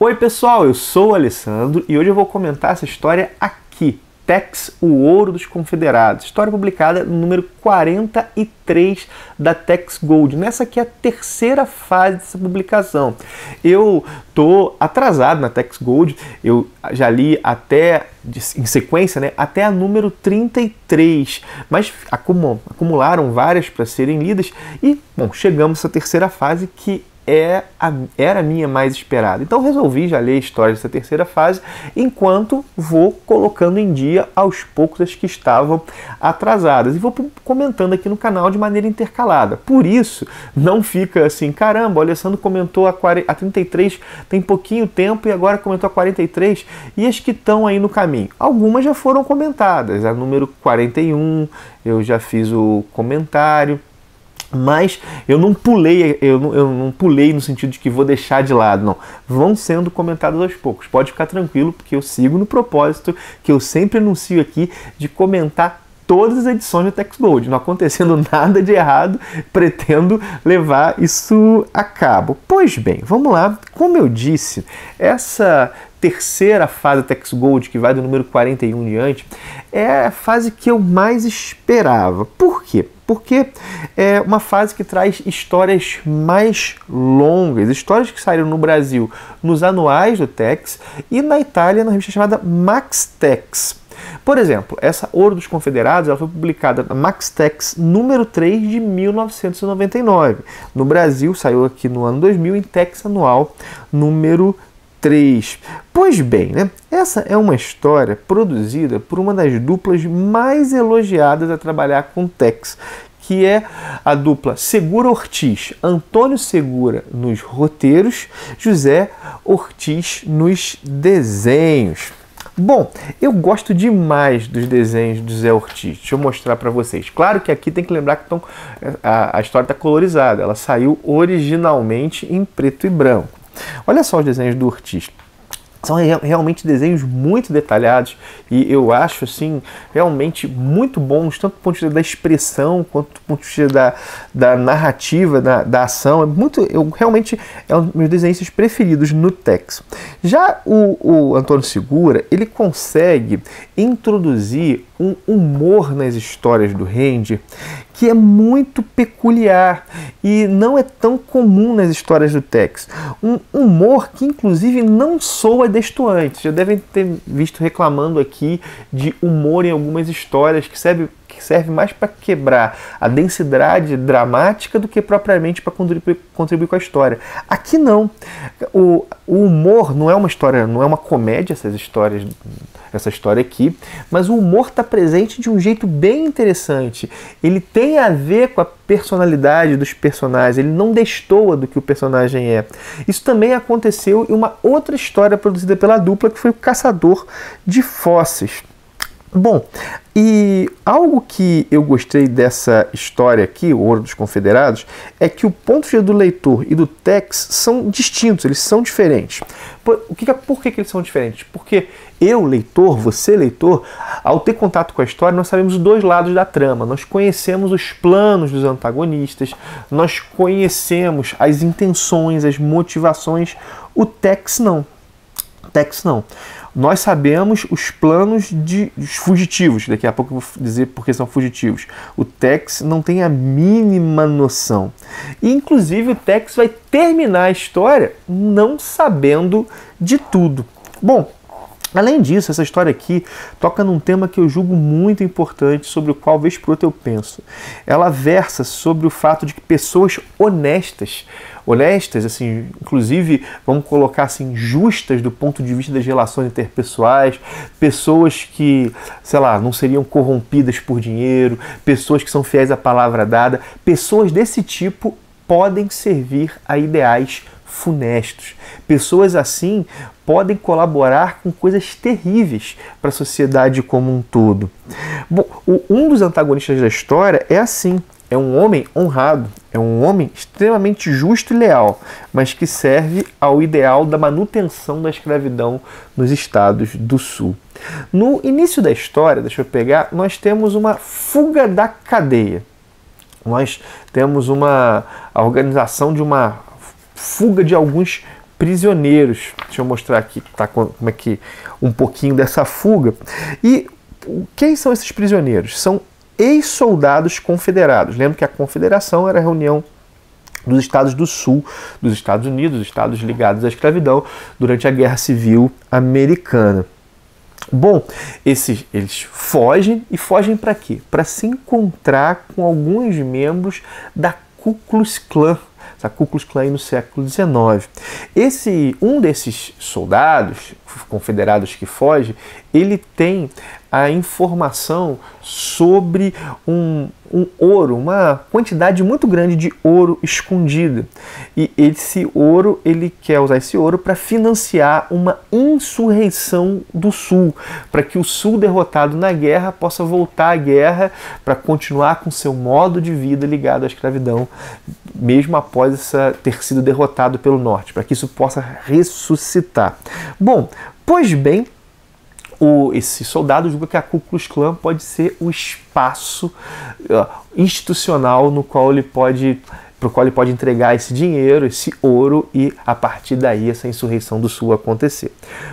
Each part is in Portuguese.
Oi pessoal, eu sou o Alessandro e hoje eu vou comentar essa história aqui, Tex, o Ouro dos Confederados, história publicada no número 43 da Tex Gold. Nessa aqui é a terceira fase dessa publicação. Eu tô atrasado na Tex Gold, eu já li até, em sequência, né, até a número 33, mas acumularam várias para serem lidas e, bom, chegamos a essa terceira fase que era a minha mais esperada. Então resolvi já ler a história dessa terceira fase, enquanto vou colocando em dia aos poucos as que estavam atrasadas. E vou comentando aqui no canal de maneira intercalada. Por isso, não fica assim, caramba, o Alessandro comentou a 33 tem pouquinho tempo e agora comentou a 43, e as que estão aí no caminho. Algumas já foram comentadas, a número 41 eu já fiz o comentário, mas eu não pulei, eu não pulei no sentido de que vou deixar de lado, não. Vão sendo comentados aos poucos. Pode ficar tranquilo, porque eu sigo no propósito que eu sempre anuncio aqui de comentar todas as edições do Tex Gold. Não acontecendo nada de errado, pretendo levar isso a cabo. Pois bem, vamos lá. Como eu disse, essa terceira fase da Tex Gold, que vai do número 41 em diante, é a fase que eu mais esperava. Por quê? Porque é uma fase que traz histórias mais longas, histórias que saíram no Brasil nos anuais do Tex e na Itália na revista chamada Max Tex. Por exemplo, essa Ouro dos Confederados ela foi publicada na Max Tex número 3 de 1999. No Brasil, saiu aqui no ano 2000 em Tex Anual número 3. Pois bem, né? Essa é uma história produzida por uma das duplas mais elogiadas a trabalhar com Tex, que é a dupla Segura Ortiz, Antônio Segura nos roteiros, José Ortiz nos desenhos. Bom, eu gosto demais dos desenhos do José Ortiz. Deixa eu mostrar para vocês. Claro que aqui tem que lembrar que a história está colorizada. Ela saiu originalmente em preto e branco. Olha só os desenhos do Ortiz. São realmente desenhos muito detalhados e eu acho assim realmente muito bons, tanto do ponto de vista da expressão quanto do ponto de vista da narrativa, da ação. Realmente é um dos meus desenhistas preferidos no Tex. Já o Antônio Segura, ele consegue introduzir um humor nas histórias do Ranger que é muito peculiar e não é tão comum nas histórias do Tex. Um humor que inclusive não soa destoante. Já devem ter visto reclamando aqui de humor em algumas histórias que serve mais para quebrar a densidade dramática do que propriamente para contribuir com a história. Aqui não. O humor não é uma história, não é uma comédia essa história aqui, mas o humor está presente de um jeito bem interessante. Ele tem a ver com a personalidade dos personagens, ele não destoa do que o personagem é. Isso também aconteceu em uma outra história produzida pela dupla, que foi o Caçador de Fósseis. Bom, e algo que eu gostei dessa história aqui, o Ouro dos Confederados, é que o ponto de vista do leitor e do Tex são distintos, eles são diferentes. Por que eles são diferentes? Porque eu, leitor, você, leitor, ao ter contato com a história, nós sabemos os dois lados da trama. Nós conhecemos os planos dos antagonistas, nós conhecemos as intenções, as motivações. O Tex não. Nós sabemos os planos dos fugitivos. Daqui a pouco eu vou dizer por que são fugitivos. O Tex não tem a mínima noção. E, inclusive, o Tex vai terminar a história não sabendo de tudo. Bom, além disso, essa história aqui toca num tema que eu julgo muito importante, sobre o qual, vez por outra, eu penso. Ela versa sobre o fato de que pessoas honestas, assim, inclusive, vamos colocar assim, justas do ponto de vista das relações interpessoais, pessoas que, sei lá, não seriam corrompidas por dinheiro, pessoas que são fiéis à palavra dada, pessoas desse tipo podem servir a ideais funestos. Pessoas assim podem colaborar com coisas terríveis para a sociedade como um todo. Bom, um dos antagonistas da história é assim. É um homem honrado, é um homem extremamente justo e leal, mas que serve ao ideal da manutenção da escravidão nos estados do sul. No início da história, deixa eu pegar, nós temos uma fuga da cadeia. Nós temos a organização de uma fuga de alguns prisioneiros. Deixa eu mostrar aqui como é que um pouquinho dessa fuga. E quem são esses prisioneiros? São ex-soldados confederados. Lembra que a confederação era a reunião dos estados do sul dos Estados Unidos, estados ligados à escravidão, durante a Guerra Civil Americana. Bom, eles fogem, e fogem para quê? Para se encontrar com alguns membros da Ku Klux Klan, a Ku Klux Klan no século XIX. Um desses soldados confederados que foge, ele tem a informação sobre um ouro, uma quantidade muito grande de ouro escondida. E esse ouro, ele quer usar esse ouro para financiar uma insurreição do Sul, para que o Sul, derrotado na guerra, possa voltar à guerra para continuar com seu modo de vida ligado à escravidão, mesmo após ter sido derrotado pelo Norte, para que isso possa ressuscitar. Bom, pois bem, esse soldado julga que a Ku Klux Klan pode ser o espaço institucional no qual ele pode entregar esse dinheiro, esse ouro, e a partir daí essa insurreição do Sul acontecer.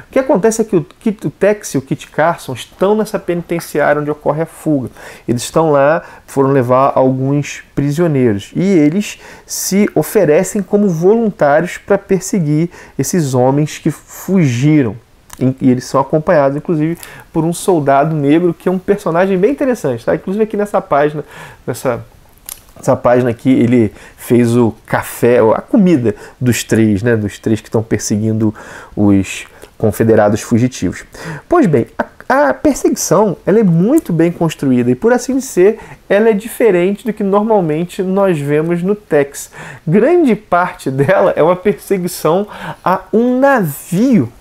O que acontece é que o Tex e o Kit Carson estão nessa penitenciária onde ocorre a fuga. Eles estão lá, foram levar alguns prisioneiros, e eles se oferecem como voluntários para perseguir esses homens que fugiram. E eles são acompanhados, inclusive, por um soldado negro, que é um personagem bem interessante, tá? Inclusive aqui nessa página, essa página aqui, ele fez o café, a comida dos três, né? Dos três que estão perseguindo os confederados fugitivos. Pois bem, a perseguição, ela é muito bem construída, e por assim dizer, ela é diferente do que normalmente nós vemos no Tex. Grande parte dela é uma perseguição a um navio,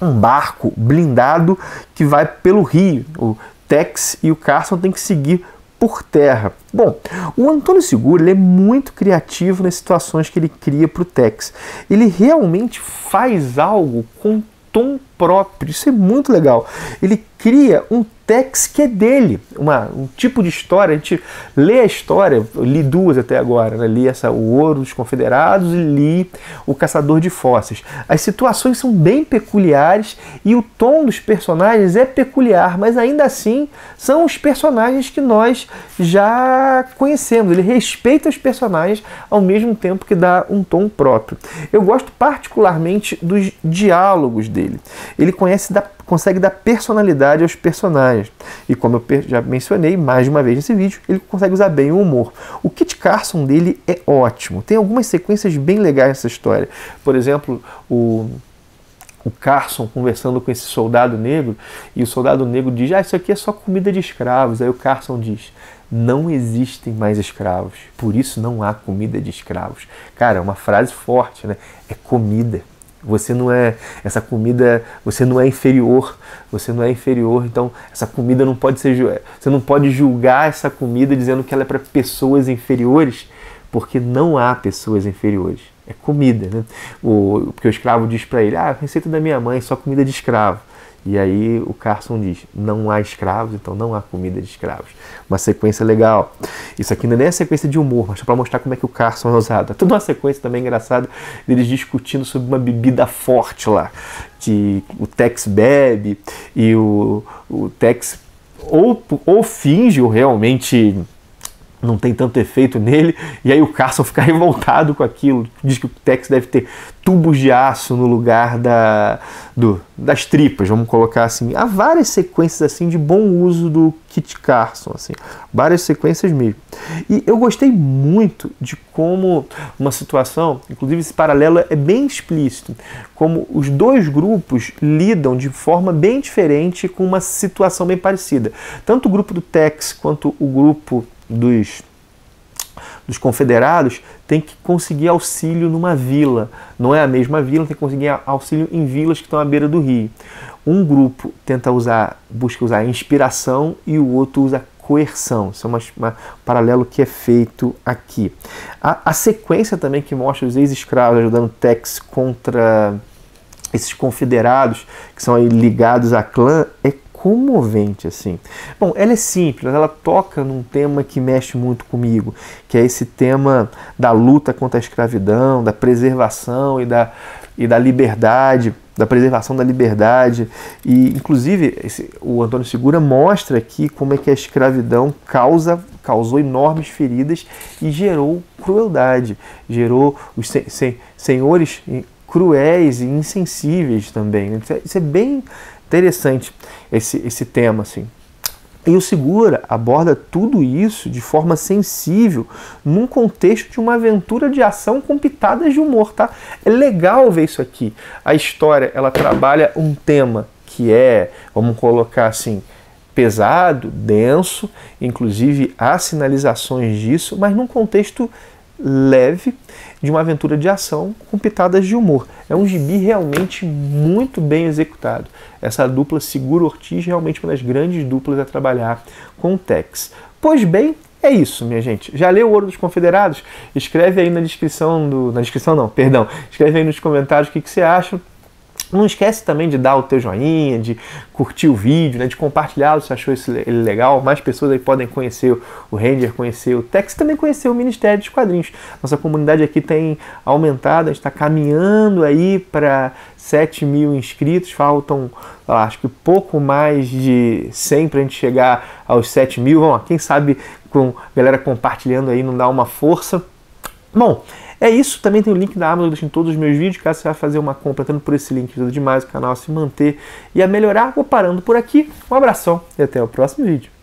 um barco blindado que vai pelo rio. O Tex e o Carson têm que seguir por terra. Bom, o Antônio Segura, ele é muito criativo nas situações que ele cria para o Tex. Ele realmente faz algo com tom próprio, isso é muito legal. Ele cria um Tex que é dele, um tipo de história. A gente lê a história, eu li duas até agora, né? Li o Ouro dos Confederados e li O Caçador de Fósseis. As situações são bem peculiares e o tom dos personagens é peculiar, mas ainda assim são os personagens que nós já conhecemos. Ele respeita os personagens ao mesmo tempo que dá um tom próprio. Eu gosto particularmente dos diálogos dele. Ele consegue dar personalidade aos personagens. E como eu já mencionei mais de uma vez nesse vídeo, ele consegue usar bem o humor. O Kit Carson dele é ótimo. Tem algumas sequências bem legais nessa história. Por exemplo, o Carson conversando com esse soldado negro, e o soldado negro diz: isso aqui é só comida de escravos. Aí o Carson diz: não existem mais escravos, por isso não há comida de escravos. Cara, é uma frase forte, né? É comida. Você não é essa comida, você não é inferior, então essa comida não pode ser, você não pode julgar essa comida dizendo que ela é para pessoas inferiores, porque não há pessoas inferiores, é comida, né? Porque o escravo diz para ele: receita da minha mãe, só comida de escravo. E aí o Carson diz: não há escravos, então não há comida de escravos. Uma sequência legal. Isso aqui não é nem a sequência de humor, mas para mostrar como é que o Carson é usado. É toda uma sequência também engraçada deles discutindo sobre uma bebida forte lá, que o Tex bebe, e o Tex ou finge ou realmente não tem tanto efeito nele, e aí o Carson fica revoltado com aquilo, diz que o Tex deve ter tubos de aço no lugar das tripas, vamos colocar assim. Há várias sequências assim de bom uso do Kit Carson, assim, várias sequências mesmo. E eu gostei muito de como uma situação, inclusive esse paralelo é bem explícito, como os dois grupos lidam de forma bem diferente com uma situação bem parecida. Tanto o grupo do Tex quanto o grupo dos confederados tem que conseguir auxílio numa vila. Não é a mesma vila, tem que conseguir auxílio em vilas que estão à beira do rio. Um grupo busca usar inspiração e o outro usa coerção. Isso é um paralelo que é feito aqui. A sequência também que mostra os ex-escravos ajudando Tex contra esses confederados que são aí ligados à clã é comovente, assim. Bom, ela é simples, mas ela toca num tema que mexe muito comigo, que é esse tema da luta contra a escravidão, da preservação e e da liberdade, da preservação da liberdade. E, inclusive, o Antônio Segura mostra aqui como é que a escravidão causou enormes feridas e gerou crueldade, gerou os senhores cruéis e insensíveis também. Isso é bem interessante, esse tema, assim. E o Segura aborda tudo isso de forma sensível, num contexto de uma aventura de ação com pitadas de humor, tá? É legal ver isso aqui. A história, ela trabalha um tema que é, vamos colocar assim, pesado, denso, inclusive há sinalizações disso, mas num contexto leve, de uma aventura de ação com pitadas de humor. É um gibi realmente muito bem executado. Essa dupla Segura-Ortiz realmente uma das grandes duplas a trabalhar com o Tex. Pois bem, é isso, minha gente. Já leu O Ouro dos Confederados? Escreve aí na descrição escreve aí nos comentários o que você acha. Não esquece também de dar o teu joinha, de curtir o vídeo, né, de compartilhá-lo se achou ele legal. Mais pessoas aí podem conhecer o Ranger, conhecer o Tex, também conhecer o Ministério dos Quadrinhos. Nossa comunidade aqui tem aumentado, a gente está caminhando aí para 7 mil inscritos. Faltam, acho que pouco mais de 100 para a gente chegar aos 7 mil. Vamos lá, quem sabe com a galera compartilhando aí não dá uma força. Bom, é isso. Também tem o link da Amazon em todos os meus vídeos, caso você vá fazer uma compra entrando por esse link, ajuda demais o canal a se manter e a melhorar. Vou parando por aqui. Um abração e até o próximo vídeo.